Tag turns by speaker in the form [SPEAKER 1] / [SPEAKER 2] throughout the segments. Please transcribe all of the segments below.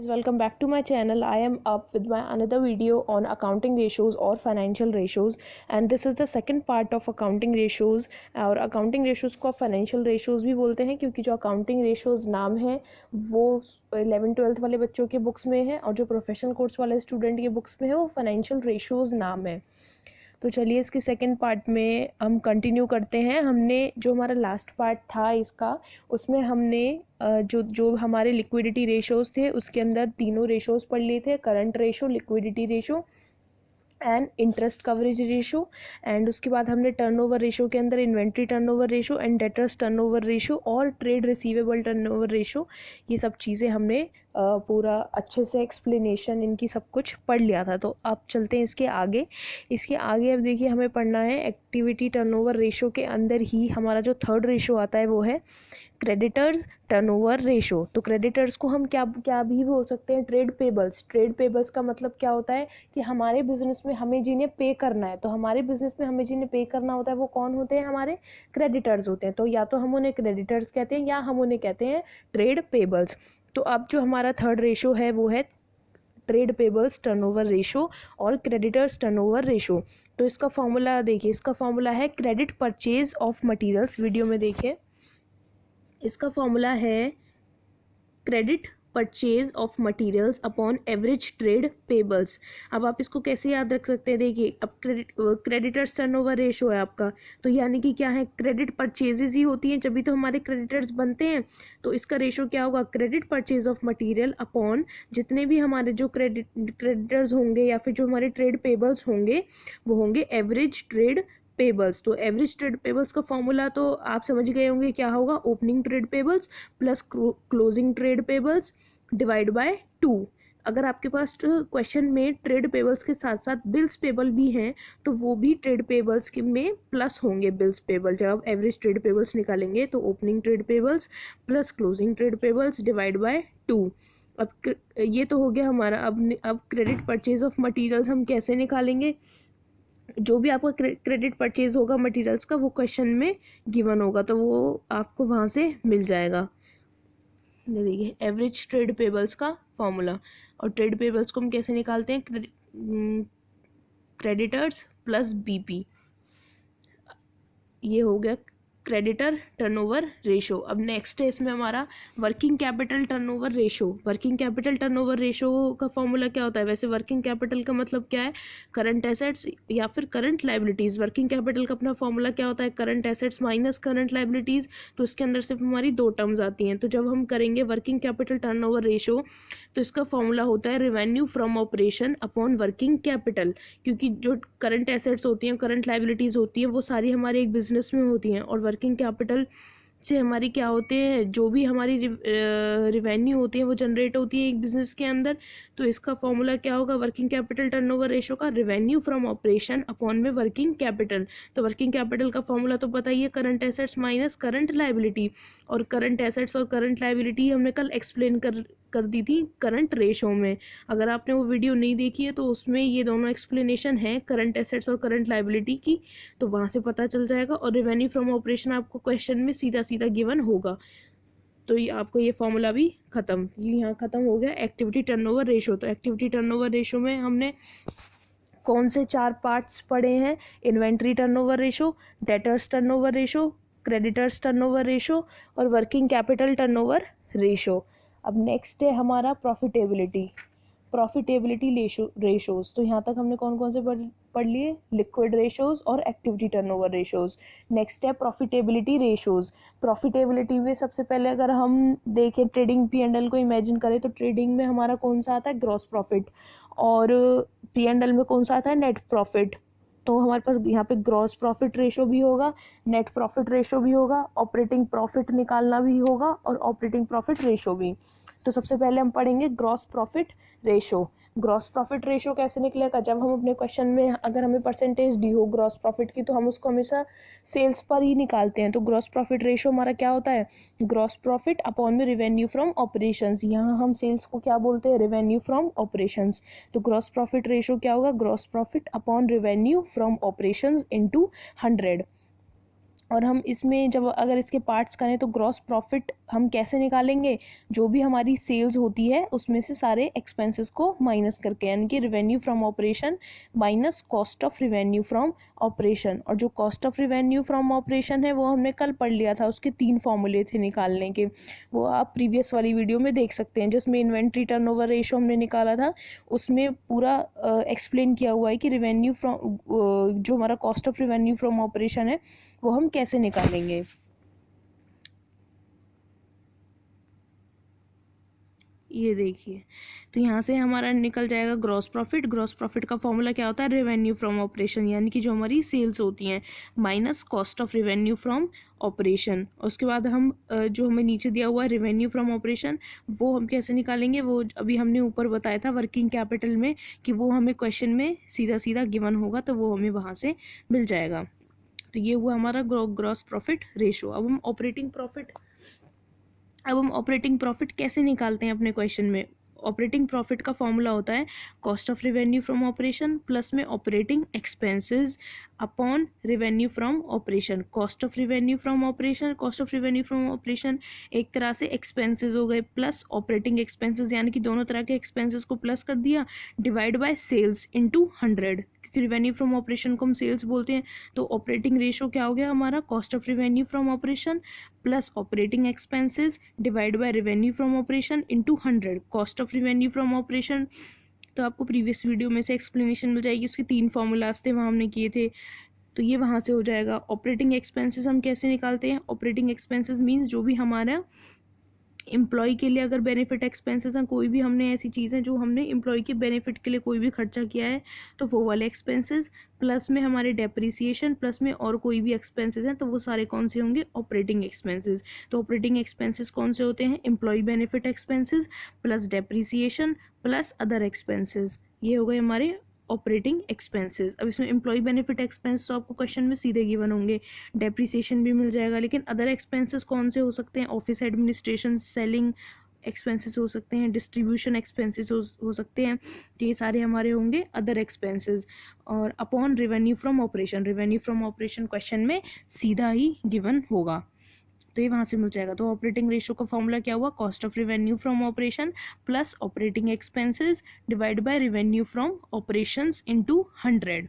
[SPEAKER 1] Welcome back to my channel. I am up with my another video on accounting ratios or financial ratios, and this is the second part of accounting ratios. और accounting ratios को financial ratios भी बोलते हैं क्योंकि जो accounting ratios नाम है वो 11th-12th वाले बच्चों के बुक्स में है और जो प्रोफेशनल कोर्स वाले स्टूडेंट के बुक्स में है वो financial ratios नाम है। तो चलिए इसके सेकंड पार्ट में हम कंटिन्यू करते हैं। हमने जो हमारा लास्ट पार्ट था इसका, उसमें हमने जो हमारे लिक्विडिटी रेशोज़ थे उसके अंदर तीनों रेशोज़ पढ़ लिए थे, current ratio, liquidity ratio and interest coverage ratio. And उसके बाद हमने टर्नओवर रेशो के अंदर inventory turnover ratio and debtors turnover ratio और ट्रेड रिसीवेबल टर्नओवर रेशो, ये सब चीज़ें हमने पूरा अच्छे से एक्सप्लेनेशन इनकी सब कुछ पढ़ लिया था। तो अब चलते हैं इसके आगे। अब देखिए हमें पढ़ना है एक्टिविटी टर्नओवर रेशो के अंदर ही हमारा जो थर्ड रेशो आता है वो है क्रेडिटर्स टर्नओवर रेशो। तो क्रेडिटर्स को हम क्या भी बोल सकते हैं, ट्रेड पेबल्स। ट्रेड पेबल्स का मतलब क्या होता है कि हमारे बिजनेस में हमें जिन्हें पे करना है, तो हमारे बिजनेस में हमें जिन्हें पे करना होता है वो कौन होते हैं, हमारे क्रेडिटर्स होते हैं। तो या तो हम उन्हें क्रेडिटर्स कहते हैं या हम उन्हें कहते हैं ट्रेड पेबल्स। तो अब जो हमारा थर्ड रेशो है वो है ट्रेड पेबल्स टर्नओवर रेशो और क्रेडिटर्स टर्नओवर रेशो। तो इसका फॉर्मूला देखिए, इसका फॉर्मूला है credit purchase of materials. Video में देखिए, इसका फॉर्मूला है credit purchase of materials upon average trade payables. अब आप इसको कैसे याद रख सकते हैं, देखिए अब क्रेडिटर्स टर्नओवर रेशो है आपका, तो यानी कि क्या है, क्रेडिट परचेजेस ही होती हैं जब भी तो हमारे क्रेडिटर्स बनते हैं। तो इसका रेशो क्या होगा, credit purchase of material upon जितने भी हमारे जो क्रेडिटर्स होंगे या फिर जो हमारे ट्रेड पेबल्स होंगे वो होंगे एवरेज ट्रेड पेबल्स। तो एवरेज ट्रेड पेबल्स का फॉर्मूला तो आप समझ गए होंगे क्या होगा, opening trade payables plus closing trade payables divide by 2। अगर आपके पास क्वेश्चन में ट्रेड पेबल्स के साथ साथ बिल्स पेबल भी हैं तो वो भी ट्रेड पेबल्स के में प्लस होंगे बिल्स पेबल। जब आप एवरेज ट्रेड पेबल्स निकालेंगे तो opening trade payables plus closing trade payables divide by 2। अब ये तो हो गया हमारा। अब क्रेडिट परचेज ऑफ मटीरियल्स हम कैसे निकालेंगे, जो भी आपका क्रेडिट परचेज होगा मटेरियल्स का वो क्वेश्चन में गिवन होगा तो वो आपको वहाँ से मिल जाएगा। देखिए एवरेज ट्रेड पेबल्स का फॉर्मूला, और ट्रेड पेबल्स को हम कैसे निकालते हैं, क्रेडिटर्स प्लस बीपी। ये हो गया क्रेडिटर टर्नओवर रेशो। अब नेक्स्ट है इसमें हमारा working capital turnover ratio. Working capital turnover ratio का फॉर्मूला क्या होता है, वैसे वर्किंग कैपिटल का मतलब क्या है, करंट एसेट्स या फिर करंट लाइबिलिटीज़। वर्किंग कैपिटल का अपना फॉर्मूला क्या होता है, current assets minus current liabilities. तो इसके अंदर सिर्फ हमारी दो टर्म्स आती हैं। तो जब हम करेंगे वर्किंग कैपिटल टर्नओवर रेशो तो इसका फॉर्मूला होता है revenue from operation upon working capital, क्योंकि जो करंट एसेट्स होती हैं, करंट लाइबिलिटीज़ होती हैं, वो सारी हमारे एक बिजनेस में होती हैं और वर्किंग कैपिटल से हमारी क्या होते हैं, जो भी हमारी रिवेन्यू होती है वो जनरेट होती है एक बिजनेस के अंदर। तो इसका फॉर्मूला क्या होगा वर्किंग कैपिटल टर्नओवर रेशो का, रेवेन्यू फ्रॉम ऑपरेशन अपॉन में वर्किंग कैपिटल। तो वर्किंग कैपिटल का फॉर्मूला तो पता ही है, current assets minus current liability. और करंट एसेट्स और करंट लाइबिलिटी हमने कल एक्सप्लेन कर दी थी करंट रेशो में। अगर आपने वो वीडियो नहीं देखी है तो उसमें ये दोनों एक्सप्लेनेशन है करंट एसेट्स और करंट लाइबिलिटी की, तो वहाँ से पता चल जाएगा। और रेवेन्यू फ्रॉम ऑपरेशन आपको क्वेश्चन में सीधा सीधा गिवन होगा। तो ये आपको ये फॉर्मूला भी खत्म, ये यहाँ खत्म हो गया एक्टिविटी टर्नओवर रेशो। तो एक्टिविटी टर्नओवर रेशो में हमने कौन से 4 पार्ट्स पढ़े हैं, inventory turnover ratio, debtors turnover ratio, creditors turnover ratio और वर्किंग कैपिटल टर्नओवर रेशो। अब नेक्स्ट है हमारा प्रॉफिटेबिलिटी रेशोज़। तो यहाँ तक हमने कौन कौन से पढ़ लिए, लिक्विड रेशोज़ और एक्टिविटी टर्नओवर रेशोज़। नेक्स्ट है प्रॉफिटेबिलिटी रेशोज़। प्रॉफिटेबिलिटी में सबसे पहले अगर हम देखें ट्रेडिंग P&L को इमेजिन करें तो ट्रेडिंग में हमारा कौन सा आता है, ग्रॉस प्रॉफिट, और P&L में कौन सा आता है, नेट प्रॉफिट। तो हमारे पास यहाँ पे ग्रॉस प्रॉफिट रेशो भी होगा, नेट प्रॉफिट रेशो भी होगा, ऑपरेटिंग प्रॉफिट निकालना भी होगा और ऑपरेटिंग प्रॉफिट रेशो भी। तो सबसे पहले हम पढ़ेंगे gross profit ratio. Gross profit ratio कैसे निकलेगा, जब हम अपने क्वेश्चन में अगर हमें परसेंटेज दी हो ग्रॉस प्रॉफिट की तो हम उसको हमेशा सेल्स पर ही निकालते हैं। तो ग्रॉस प्रॉफिट रेशो हमारा क्या होता है, ग्रॉस प्रॉफिट अपॉन में रेवेन्यू फ्रॉम ऑपरेशंस। यहाँ हम सेल्स को क्या बोलते हैं, रेवेन्यू फ्रॉम ऑपरेशंस। तो ग्रॉस प्रॉफिट रेशो क्या होगा, gross profit upon revenue from operations into 100। और हम इसमें जब अगर इसके पार्ट्स करें तो ग्रॉस प्रॉफिट हम कैसे निकालेंगे, जो भी हमारी सेल्स होती है उसमें से सारे एक्सपेंसेस को माइनस करके, यानी कि revenue from operation minus cost of revenue from operation. और जो cost of revenue from operation है वो हमने कल पढ़ लिया था, उसके 3 फॉर्मूले थे निकालने के, वो आप प्रीवियस वाली वीडियो में देख सकते हैं, जिसमें इन्वेंट्री टर्नओवर रेशो हमने निकाला था। उसमें पूरा एक्सप्लेन किया हुआ है कि रेवेन्यू फ्रॉम जो हमारा cost of revenue from operation है वो हम कैसे निकालेंगे। ये देखिए, तो यहाँ से हमारा निकल जाएगा ग्रॉस प्रॉफिट। ग्रॉस प्रॉफिट का फॉर्मूला क्या होता है, रेवेन्यू फ्रॉम ऑपरेशन, यानी कि जो हमारी सेल्स होती हैं minus cost of revenue from operation. उसके बाद हम जो हमें नीचे दिया हुआ है रेवेन्यू फ्रॉम ऑपरेशन, वो हम कैसे निकालेंगे, वो अभी हमने ऊपर बताया था वर्किंग कैपिटल में, कि वो हमें क्वेश्चन में सीधा सीधा गिवन होगा, तो वो हमें वहाँ से मिल जाएगा। तो ये हुआ हमारा ग्रॉस प्रॉफिट रेशो। अब हम ऑपरेटिंग प्रॉफिट कैसे निकालते हैं अपने क्वेश्चन में। ऑपरेटिंग प्रॉफिट का फॉर्मूला होता है cost of revenue from operation plus में operating expenses upon revenue from operation. Cost of revenue from operation एक तरह से एक्सपेंसेस हो गए, प्लस ऑपरेटिंग एक्सपेंसेस, यानी कि दोनों तरह के एक्सपेंसेस को प्लस कर दिया, डिवाइड बाय सेल्स इनटू 100, क्योंकि रेवेन्यू फ्रॉम ऑपरेशन को हम सेल्स बोलते हैं। तो ऑपरेटिंग रेशो क्या हो गया हमारा, cost of revenue from operation plus operating expenses divide by revenue from operation into 100। Cost of revenue from operation तो आपको प्रीवियस वीडियो में से एक्सप्लेनेशन मिल जाएगी, उसके 3 फॉर्मूलाज थे वहाँ हमने किए थे, तो ये वहाँ से हो जाएगा। ऑपरेटिंग एक्सपेंसेस हम कैसे निकालते हैं, ऑपरेटिंग एक्सपेंसेस मीन्स जो भी हमारा एम्प्लॉय के लिए अगर बेनिफिट एक्सपेंसेस हैं, कोई भी हमने ऐसी चीज़ें जो हमने एम्प्लॉय के बेनिफिट के लिए कोई भी खर्चा किया है, तो वो वाले एक्सपेंसेस, प्लस में हमारे डेप्रिसिएशन, प्लस में और कोई भी एक्सपेंसेस हैं, तो वो सारे कौन से होंगे, ऑपरेटिंग एक्सपेंसेस। तो ऑपरेटिंग एक्सपेंसेस कौन से होते हैं, employee benefit expenses plus depreciation plus other expenses, ये हो गए हमारे ऑपरेटिंग एक्सपेंसेस। अब इसमें एम्प्लॉय बेनिफिट एक्सपेंस तो आपको क्वेश्चन में सीधे गिवन होंगे, डेप्रिसिएशन भी मिल जाएगा, लेकिन अदर एक्सपेंसेस कौन से हो सकते हैं, ऑफिस एडमिनिस्ट्रेशन, सेलिंग एक्सपेंसेस हो सकते हैं, डिस्ट्रीब्यूशन एक्सपेंसेस हो सकते हैं, तो ये सारे हमारे होंगे अदर एक्सपेंसेस। और upon revenue from operation question में सीधा ही गिवन होगा, तो ये वहाँ से मिल जाएगा। तो ऑपरेटिंग रेशियो का फॉर्मूला क्या हुआ, cost of revenue from operation plus operating expenses divide by revenue from operations into 100।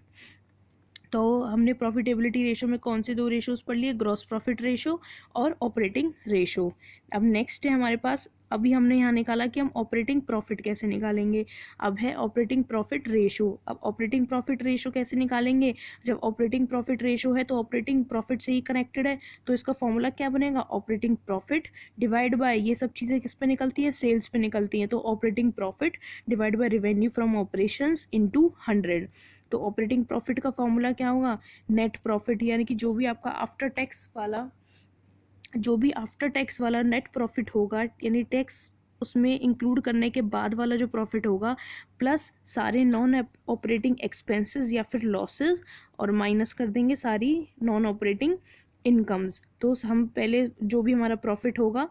[SPEAKER 1] तो हमने प्रॉफिटेबिलिटी रेशो में कौन से 2 रेशोज पढ़ लिए, ग्रॉस प्रॉफिट रेशो और ऑपरेटिंग रेशो। अब नेक्स्ट है हमारे पास, अभी हमने यहाँ निकाला कि हम ऑपरेटिंग प्रॉफिट कैसे निकालेंगे, अब है ऑपरेटिंग प्रॉफिट रेशो। अब ऑपरेटिंग प्रॉफिट रेशो कैसे निकालेंगे, जब ऑपरेटिंग प्रॉफिट रेशो है तो ऑपरेटिंग प्रॉफिट से ही कनेक्टेड है, तो इसका फॉर्मूला क्या बनेगा, ऑपरेटिंग प्रॉफिट डिवाइड बाय, ये सब चीज़ें किस पे निकलती है, सेल्स पे निकलती हैं, तो operating profit divide by revenue from operations into 100। तो ऑपरेटिंग प्रॉफिट का फॉर्मूला क्या होगा, नेट प्रॉफिट, यानी कि जो भी आपका आफ्टर टैक्स वाला नेट प्रॉफिट होगा, यानी टैक्स उसमें इंक्लूड करने के बाद वाला जो प्रॉफिट होगा, प्लस सारे नॉन ऑपरेटिंग एक्सपेंसेस या फिर लॉसेस, और माइनस कर देंगे सारी नॉन ऑपरेटिंग इनकम्स। तो हम पहले जो भी हमारा प्रॉफिट होगा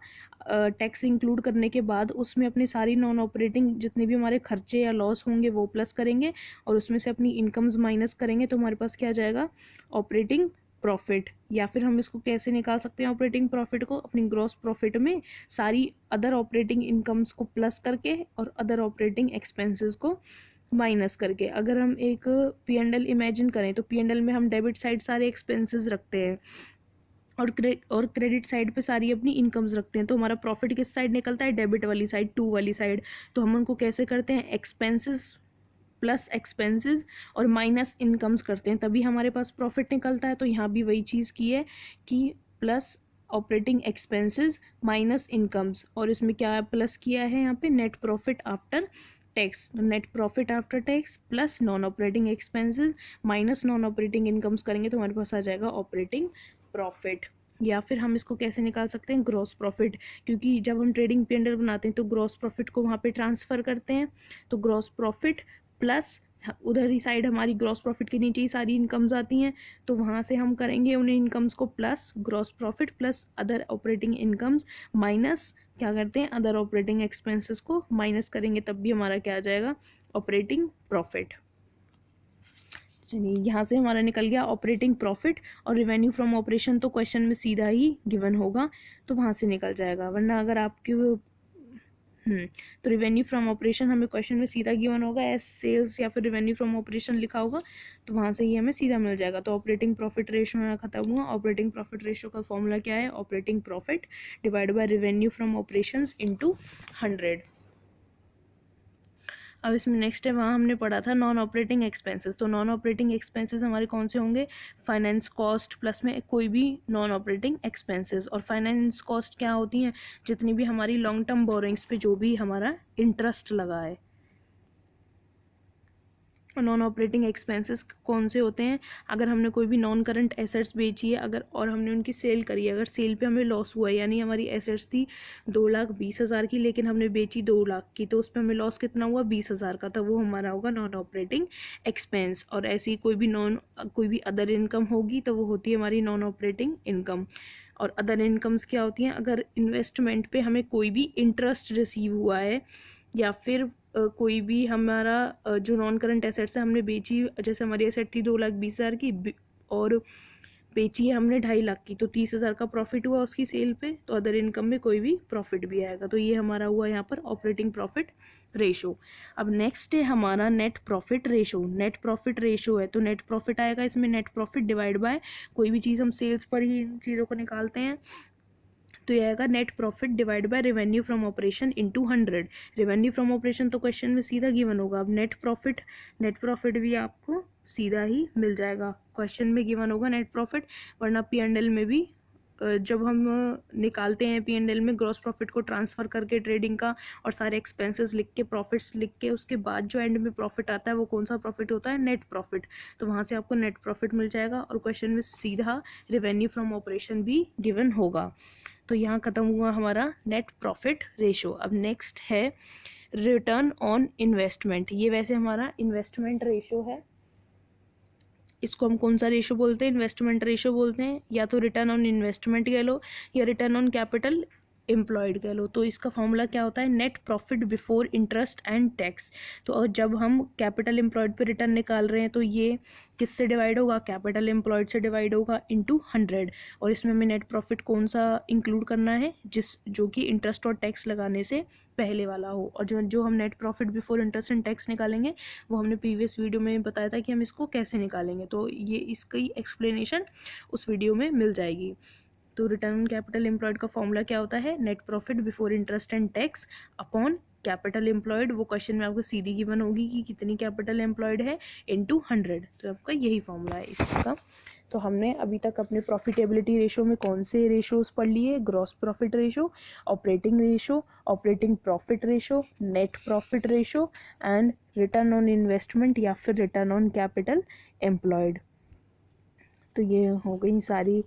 [SPEAKER 1] टैक्स इंक्लूड करने के बाद, उसमें अपनी सारी नॉन ऑपरेटिंग जितने भी हमारे खर्चे या लॉस होंगे वो प्लस करेंगे, और उसमें से अपनी इनकम्स माइनस करेंगे, तो हमारे पास क्या आ जाएगा, ऑपरेटिंग प्रॉफिट। या फिर हम इसको कैसे निकाल सकते हैं, ऑपरेटिंग प्रॉफिट को अपनी ग्रॉस प्रॉफिट में सारी अदर ऑपरेटिंग इनकम्स को प्लस करके और अदर ऑपरेटिंग एक्सपेंसेस को माइनस करके। अगर हम एक P&L इमेजिन करें, तो P&L में हम डेबिट साइड सारे एक्सपेंसेस रखते हैं और क्रेडिट साइड पे सारी अपनी इनकम्स रखते हैं, तो हमारा प्रॉफिट किस साइड निकलता है, डेबिट वाली साइड, 2 वाली साइड। तो हम उनको कैसे करते हैं, एक्सपेंसेस प्लस एक्सपेंसेस और माइनस इनकम्स करते हैं, तभी हमारे पास प्रॉफिट निकलता है। तो यहाँ भी वही चीज़ की है कि plus operating expenses minus incomes, और इसमें क्या प्लस किया है यहाँ पे, net profit after tax, net profit after tax plus non operating expenses minus non operating incomes करेंगे, तो हमारे पास आ जाएगा ऑपरेटिंग प्रॉफिट। या फिर हम इसको कैसे निकाल सकते हैं, ग्रॉस प्रॉफिट, क्योंकि जब हम ट्रेडिंग P&L बनाते हैं तो ग्रॉस प्रॉफिट को वहाँ पे ट्रांसफ़र करते हैं, तो ग्रॉस प्रॉफिट प्लस उधर ही साइड हमारी ग्रॉस प्रॉफिट के नीचे ही सारी इनकम्स आती हैं, तो वहाँ से हम करेंगे उन इनकम्स को plus gross profit plus other operating incomes minus क्या करते हैं, अदर ऑपरेटिंग एक्सपेंसेस को माइनस करेंगे, तब भी हमारा क्या आ जाएगा, ऑपरेटिंग प्रॉफिट। चलिए यहाँ से हमारा निकल गया ऑपरेटिंग प्रॉफिट, और रिवेन्यू फ्रॉम ऑपरेशन तो क्वेश्चन में सीधा ही गिवन होगा तो वहाँ से निकल जाएगा, वरना अगर आपके तो रिवेन्यू फ्रॉम ऑपरेशन हमें क्वेश्चन में सीधा गिवन होगा, एज सेल्स या फिर रिवेन्यू फ्रॉम ऑपरेशन लिखा होगा तो वहाँ से ही हमें सीधा मिल जाएगा। तो ऑपरेटिंग प्रॉफिट रेशो यहाँ खत्म हुआ। ऑपरेटिंग प्रॉफिट रेशो का फॉर्मूला क्या है? Operating profit divide by revenue from operations into 100। अब इसमें नेक्स्ट है, वहाँ हमने पढ़ा था नॉन ऑपरेटिंग एक्सपेंसेस। तो नॉन ऑपरेटिंग एक्सपेंसेस हमारे कौन से होंगे? फाइनेंस कॉस्ट प्लस में कोई भी नॉन ऑपरेटिंग एक्सपेंसेस। और फाइनेंस कॉस्ट क्या होती हैं? जितनी भी हमारी लॉन्ग टर्म बोरोइंग्स पे जो भी हमारा इंटरेस्ट लगा है। नॉन ऑपरेटिंग एक्सपेंसेस कौन से होते हैं? अगर हमने कोई भी नॉन करंट एसेट्स बेची है अगर, और हमने उनकी सेल करी है, अगर सेल पे हमें लॉस हुआ है, यानी हमारी एसेट्स थी 2,20,000 की लेकिन हमने बेची 2 लाख की, तो उस पर हमें लॉस कितना हुआ? 20,000 का, तो वो हमारा होगा नॉन ऑपरेटिंग एक्सपेंस। और ऐसी कोई भी अदर इनकम होगी तो वो होती है हमारी नॉन ऑपरेटिंग इनकम। और अदर इनकम्स क्या होती हैं? अगर इन्वेस्टमेंट पे हमें कोई भी इंटरेस्ट रिसीव हुआ है, या फिर कोई भी हमारा जो नॉन करंट एसेट्स है हमने बेची, जैसे हमारी एसेट थी 2,20,000 की और बेची है हमने 2.5 लाख की, तो 30,000 का प्रॉफिट हुआ उसकी सेल पे, तो अदर इनकम में कोई भी प्रॉफिट भी आएगा। तो ये हमारा हुआ यहाँ पर ऑपरेटिंग प्रॉफिट रेशो। अब नेक्स्ट है हमारा net profit ratio. Net profit ratio है तो नेट प्रॉफिट आएगा इसमें, नेट प्रॉफिट डिवाइड बाय कोई भी चीज़ हम सेल्स पर ही इन चीज़ों को निकालते हैं, तो ये आएगा net profit divide by revenue from operation into 100। Revenue from operation तो क्वेश्चन में सीधा गिवन होगा। अब नेट प्रॉफिट भी आपको सीधा ही मिल जाएगा, क्वेश्चन में गिवन होगा नेट प्रॉफिट। वरना P&L में भी जब हम निकालते हैं P&L में ग्रॉस प्रॉफिट को ट्रांसफ़र करके ट्रेडिंग का और सारे एक्सपेंसेस लिख के, प्रॉफिट्स लिख के, उसके बाद जो एंड में प्रॉफिट आता है वो कौन सा प्रॉफिट होता है? Net profit. तो वहाँ से आपको नेट प्रॉफिट मिल जाएगा और क्वेश्चन में सीधा रेवेन्यू फ्रॉम ऑपरेशन भी गिवन होगा। तो यहाँ ख़त्म हुआ हमारा नेट प्रॉफिट रेशो। अब नेक्स्ट है रिटर्न ऑन इन्वेस्टमेंट। ये वैसे हमारा इन्वेस्टमेंट रेशो है, इसको हम कौन सा रेशो बोलते हैं? इन्वेस्टमेंट रेशो बोलते हैं, या तो रिटर्न ऑन इन्वेस्टमेंट कह लो या रिटर्न ऑन कैपिटल एम्प्लॉयड कह लो। तो इसका फॉर्मूला क्या होता है? Net profit before interest and tax. तो जब हम कैपिटल एम्प्लॉयड पे रिटर्न निकाल रहे हैं तो ये किससे डिवाइड होगा? कैपिटल एम्प्लॉयड से डिवाइड होगा इनटू 100। और इसमें हमें नेट प्रॉफिट कौन सा इंक्लूड करना है? जो कि इंटरेस्ट और टैक्स लगाने से पहले वाला हो। और जो हम net profit before interest and tax निकालेंगे वो हमने प्रीवियस वीडियो में बताया था कि हम इसको कैसे निकालेंगे, तो ये इसकी एक्सप्लेनेशन उस वीडियो में मिल जाएगी। तो रिटर्न ऑन कैपिटल एम्प्लॉयड का फॉर्मूला क्या होता है? Net profit before interest and tax upon capital employed. वो क्वेश्चन में आपको सीधी गिवन होगी कि कितनी कैपिटल एम्प्लॉयड है इनटू 100। तो आपका यही फॉर्मूला है इसका। तो हमने अभी तक अपने प्रॉफिटेबिलिटी रेशो में कौन से रेशोज पढ़ लिए? Gross profit ratio, operating ratio, operating profit ratio, net profit ratio and return on investment या फिर रिटर्न ऑन कैपिटल एम्प्लॉयड। तो ये हो गई सारी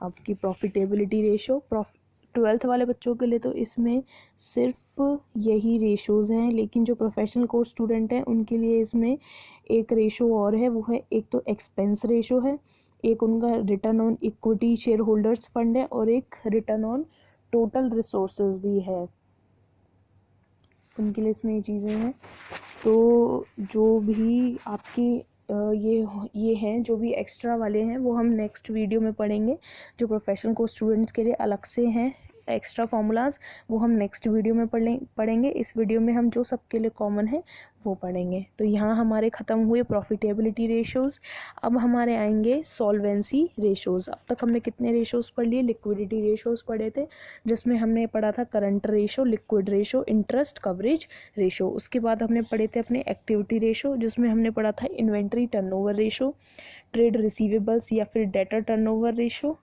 [SPEAKER 1] आपकी प्रॉफिटेबिलिटी रेशो। 12th वाले बच्चों के लिए तो इसमें सिर्फ यही रेशोज़ हैं, लेकिन जो प्रोफेशनल कोर्स स्टूडेंट हैं उनके लिए इसमें एक रेशो और है, वो है एक तो एक्सपेंस रेशो है, एक उनका return on equity share holders fund है, और एक रिटर्न ऑन टोटल रिसोर्सेज भी है। उनके लिए इसमें ये चीज़ें हैं। तो जो भी आपकी ये हैं, जो भी एक्स्ट्रा वाले हैं वो हम नेक्स्ट वीडियो में पढ़ेंगे। जो प्रोफेशनल कोर्स स्टूडेंट्स के लिए अलग से हैं एक्स्ट्रा फार्मूलाज, वो हम नेक्स्ट वीडियो में पढ़ेंगे। इस वीडियो में हम जो सबके लिए कॉमन है वो पढ़ेंगे। तो यहाँ हमारे ख़त्म हुए प्रॉफिटेबिलिटी रेशोज़। अब हमारे आएंगे सॉल्वेंसी रेशोज़। अब तक हमने कितने रेशोज़ पढ़ लिए? लिक्विडिटी रेशोज़ पढ़े थे, जिसमें हमने पढ़ा था current ratio, liquid ratio, interest coverage ratio. उसके बाद हमने पढ़े थे अपने एक्टिविटी रेशो, जिसमें हमने पढ़ा था inventory turnover ratio, trade receivables या फिर debtor turnover ratio,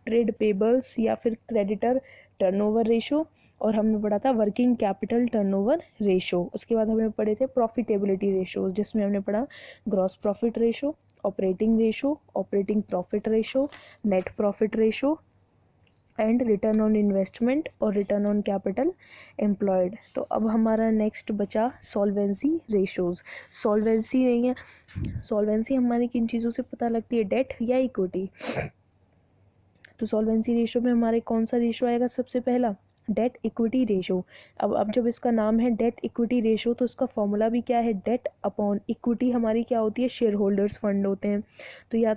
[SPEAKER 1] trade payables या फिर क्रेडिटर टर्नओवर रेशो, और हमने पढ़ा था वर्किंग कैपिटल टर्नओवर रेशो। उसके बाद हमने पढ़े थे प्रॉफिटेबिलिटी रेशोज, जिसमें हमने पढ़ा gross profit ratio, operating ratio, operating profit ratio, net profit ratio and return on investment और रिटर्न ऑन कैपिटल एम्प्लॉयड। तो अब हमारा नेक्स्ट बचा सॉल्वेंसी रेशोज़। सॉल्वेंसी नहीं है, सॉल्वेंसी हमारी किन चीज़ों से पता लगती है? डेट या इक्विटी। तो सॉल्वेंसी रेशो में हमारे कौन सा रेशो आएगा? सबसे पहला डेट इक्विटी रेशो। अब जब इसका नाम है डेट इक्विटी रेशो तो इसका फॉर्मूला भी क्या है, डेट अपॉन इक्विटी हमारी क्या होती है, शेयर होल्डर्स फंड होते हैं। तो या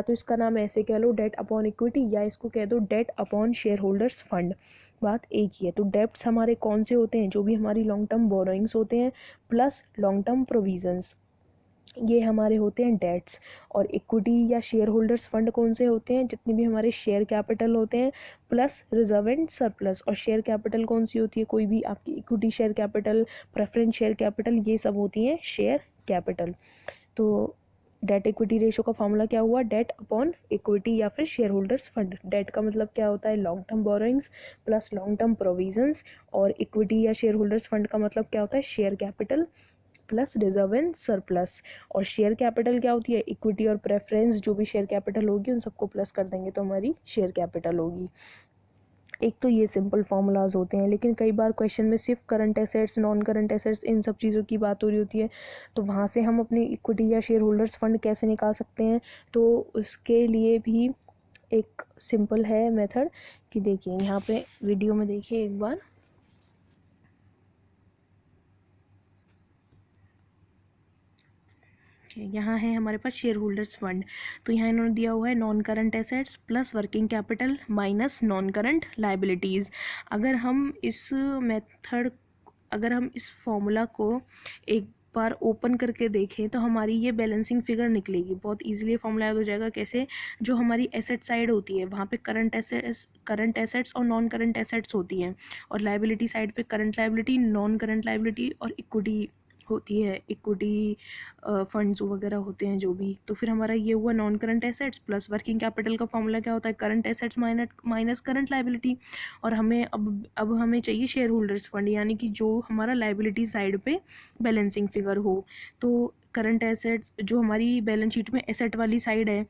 [SPEAKER 1] तो इसका नाम ऐसे कह लो डेट अपॉन इक्विटी, या इसको कह दो debt upon share holders fund, बात एक ही है। तो डेब्ट्स हमारे कौन से होते हैं, जो भी हमारी लॉन्ग टर्म बोरोइंग्स होते हैं प्लस लॉन्ग टर्म प्रोविजंस, ये हमारे होते हैं डेट्स। और इक्विटी या शेयर होल्डर्स फंड कौन से होते हैं, जितने भी हमारे शेयर कैपिटल होते हैं प्लस रिजर्व एंड सरप्लस। और शेयर कैपिटल कौन सी होती है, कोई भी आपकी equity share capital, preference share capital, ये सब होती हैं शेयर कैपिटल। तो डेट इक्विटी रेशो का फॉर्मूला क्या हुआ, डेट अपॉन इक्विटी या फिर शेयर होल्डर्स फंड। डेट का मतलब क्या होता है, long term borrowings plus long term provisions, और इक्विटी या शेयर होल्डर्स फंड का मतलब क्या होता है, share capital plus reserve and surplus. और शेयर कैपिटल क्या होती है, इक्विटी और प्रेफरेंस, जो भी शेयर कैपिटल होगी उन सबको प्लस कर देंगे तो हमारी शेयर कैपिटल होगी। एक तो ये सिंपल फार्मूलाज होते हैं, लेकिन कई बार क्वेश्चन में सिर्फ current assets, non current assets, इन सब चीज़ों की बात हो रही होती है, तो वहाँ से हम अपनी इक्विटी या शेयर होल्डर्स फंड कैसे निकाल सकते हैं। तो उसके लिए भी एक सिंपल है मेथड कि देखिए यहाँ पे वीडियो में देखिए एक बार, यहाँ है हमारे पास शेयर होल्डर्स फंड। तो यहाँ इन्होंने दिया हुआ है non current assets plus working capital minus non current liabilities. अगर हम इस फॉर्मूला को एक बार ओपन करके देखें तो हमारी ये बैलेंसिंग फिगर निकलेगी। बहुत इजीली फॉर्मूला याद हो जाएगा। कैसे, जो हमारी एसेट साइड होती है वहाँ पे करंट एसेट्स और नॉन करंट एसेट्स होती हैं, और लाइबिलिटी साइड पे current liability, non current liability और इक्विटी होती है, इक्विटी फंड्स वगैरह होते हैं जो भी। तो फिर हमारा ये हुआ non current assets plus working capital का फॉर्मूला क्या होता है, current assets minus current liability. और हमें अब हमें चाहिए शेयर होल्डर्स फंड, यानी कि जो हमारा लाइबिलिटी साइड पे बैलेंसिंग फिगर हो। तो करंट एसेट्स जो हमारी बैलेंस शीट में एसेट वाली साइड है,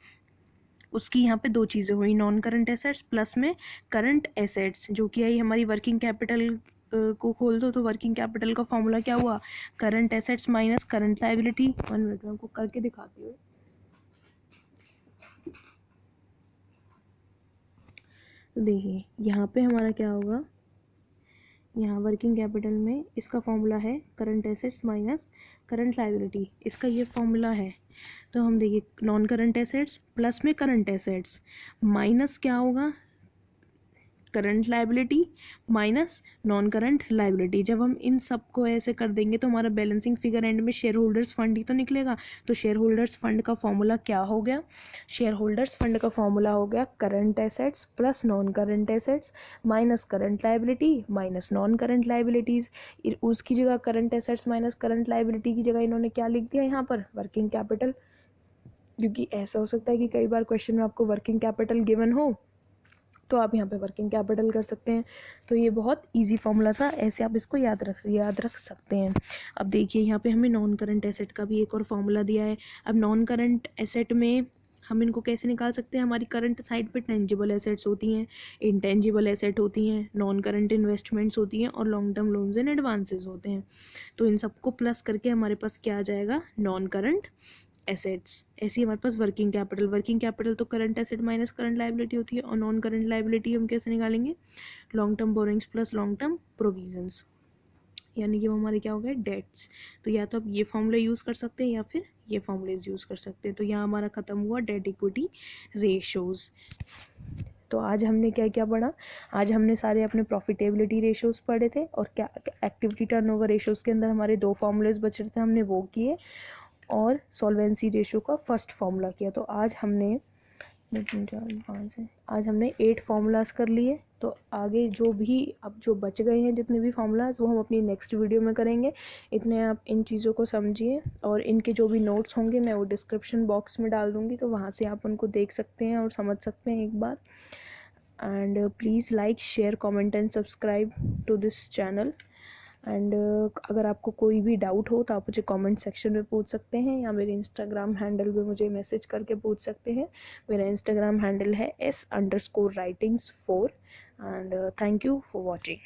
[SPEAKER 1] उसकी यहाँ पे दो चीज़ें हुई, नॉन करंट एसेट्स प्लस में करंट एसेट्स, जो कि आई हमारी वर्किंग कैपिटल को खोल दो तो वर्किंग कैपिटल का फॉर्मूला क्या हुआ, current assets minus current liability. 1 minute में आपको करके दिखाती हूँ। तो देखिए यहाँ पे हमारा क्या होगा, यहाँ वर्किंग कैपिटल में इसका फॉर्मूला है current assets minus current liability, इसका ये फॉर्मूला है। तो हम देखिए नॉन करंट एसेट्स प्लस में करंट एसेट्स माइनस क्या होगा, current liability minus non current liability. जब हम इन सब को ऐसे कर देंगे तो हमारा बैलेंसिंग फिगर एंड में शेयर होल्डर्स फंड ही तो निकलेगा। तो शेयर होल्डर्स फंड का फॉर्मूला क्या हो गया, शेयर होल्डर्स फंड का फॉर्मूला हो गया current assets plus non current assets minus current liability minus non current liabilities. उसकी जगह current assets minus current liability की जगह इन्होंने क्या लिख दिया यहाँ पर, वर्किंग कैपिटल। क्योंकि ऐसा हो सकता है कि कई बार क्वेश्चन में आपको वर्किंग कैपिटल गिवन हो तो आप यहाँ पे वर्किंग कैपिटल कर सकते हैं। तो ये बहुत इजी फॉर्मूला था, ऐसे आप इसको याद रख सकते हैं। अब देखिए यहाँ पे हमें नॉन करंट एसेट का भी एक और फॉर्मूला दिया है। अब नॉन करंट एसेट में हम इनको कैसे निकाल सकते हैं, हमारी करंट साइड पे टेंजिबल एसेट्स होती हैं, इंटेंजिबल एसेट होती हैं, नॉन करंट इन्वेस्टमेंट्स होती हैं और long term loans and advances होते हैं। तो इन सबको प्लस करके हमारे पास क्या आ जाएगा, नॉन करंट एसेट्स। ऐसे ही हमारे पास वर्किंग कैपिटल तो current asset minus current liability होती है, और नॉन करंट लाइबिलिटी हम कैसे निकालेंगे, long term borrowings plus long term provisions, यानी कि वो हमारे क्या हो गए, डेट्स। तो या तो आप ये फॉर्मूला यूज़ कर सकते हैं या फिर ये फॉर्मूलेज यूज़ कर सकते हैं। तो यहाँ हमारा ख़त्म हुआ डेट इक्विटी रेशोज़। तो आज हमने क्या क्या पढ़ा, आज हमने सारे अपने प्रॉफिटेबिलिटी रेशोज़ पढ़े थे, और क्या एक्टिविटी टर्नओवर रेशोज़ के अंदर हमारे 2 फॉर्मूलेज बचे थे, हमने वो किए, और सॉल्वेंसी रेशो का फर्स्ट फार्मूला किया। तो आज हमने आज हमने 8 फार्मूलाज कर लिए। तो आगे जो भी अब जो बच गए हैं जितने भी फार्मूलाज, वो हम अपनी नेक्स्ट वीडियो में करेंगे। इतने आप इन चीज़ों को समझिए, और इनके जो भी नोट्स होंगे मैं वो डिस्क्रिप्शन बॉक्स में डाल दूँगी, तो वहाँ से आप उनको देख सकते हैं और समझ सकते हैं एक बार। And please like, share, comment and subscribe to this channel. And अगर आपको कोई भी डाउट हो तो आप मुझे कमेंट सेक्शन में पूछ सकते हैं, या मेरे इंस्टाग्राम हैंडल पे मुझे मैसेज करके पूछ सकते हैं। मेरा इंस्टाग्राम हैंडल है S_writings4। And thank you for watching.